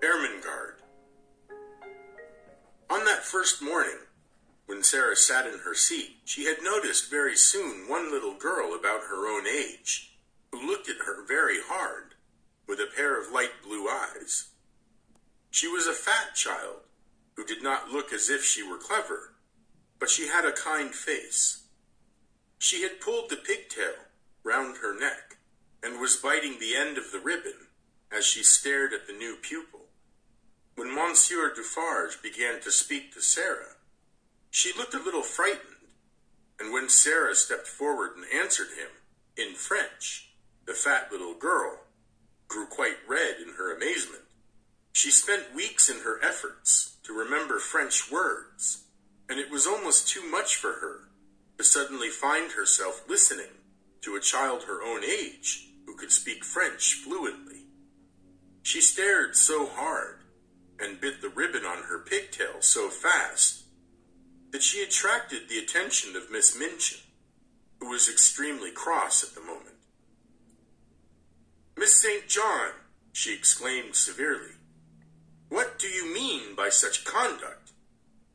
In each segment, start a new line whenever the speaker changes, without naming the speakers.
Ermengarde. On that first morning, when Sarah sat in her seat, she had noticed very soon one little girl about her own age, who looked at her very hard, with a pair of light blue eyes. She was a fat child, who did not look as if she were clever, but she had a kind face. She had pulled the pigtail round her neck, and was biting the end of the ribbon as she stared at the new pupil. When Monsieur Dufarge began to speak to Sarah, she looked a little frightened, and when Sarah stepped forward and answered him, in French, the fat little girl grew quite red in her amazement. She spent weeks in her efforts to remember French words, and it was almost too much for her to suddenly find herself listening to a child her own age who could speak French fluently. She stared so hard and bit the ribbon on her pigtail so fast that she attracted the attention of Miss Minchin, who was extremely cross at the moment. "Miss St. John," she exclaimed severely, "what do you mean by such conduct?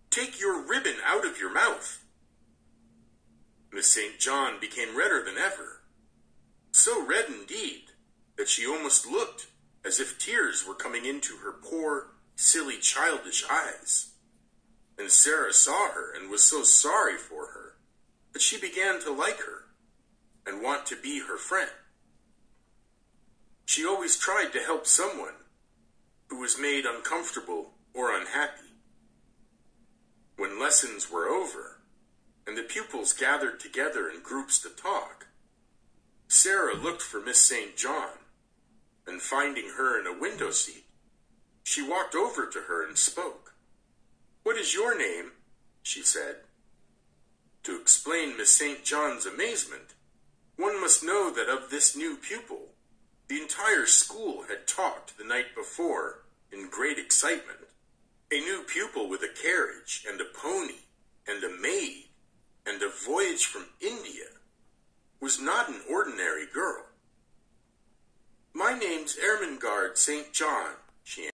Take your ribbon out of your mouth." Miss St. John became redder than ever, so red indeed that she almost looked as if tears were coming into her poor, silly, childish eyes. And Sarah saw her and was so sorry for her that she began to like her and want to be her friend. She always tried to help someone who was made uncomfortable or unhappy. When lessons were over and the pupils gathered together in groups to talk, Sarah looked for Miss St. John, and finding her in a window seat, she walked over to her and spoke. "What is your name?" she said. To explain Miss St. John's amazement, one must know that of this new pupil, the entire school had talked the night before in great excitement. A new pupil with a carriage and a pony and a maid and a voyage from India was not an ordinary girl. "My name's Ermengarde St. John," she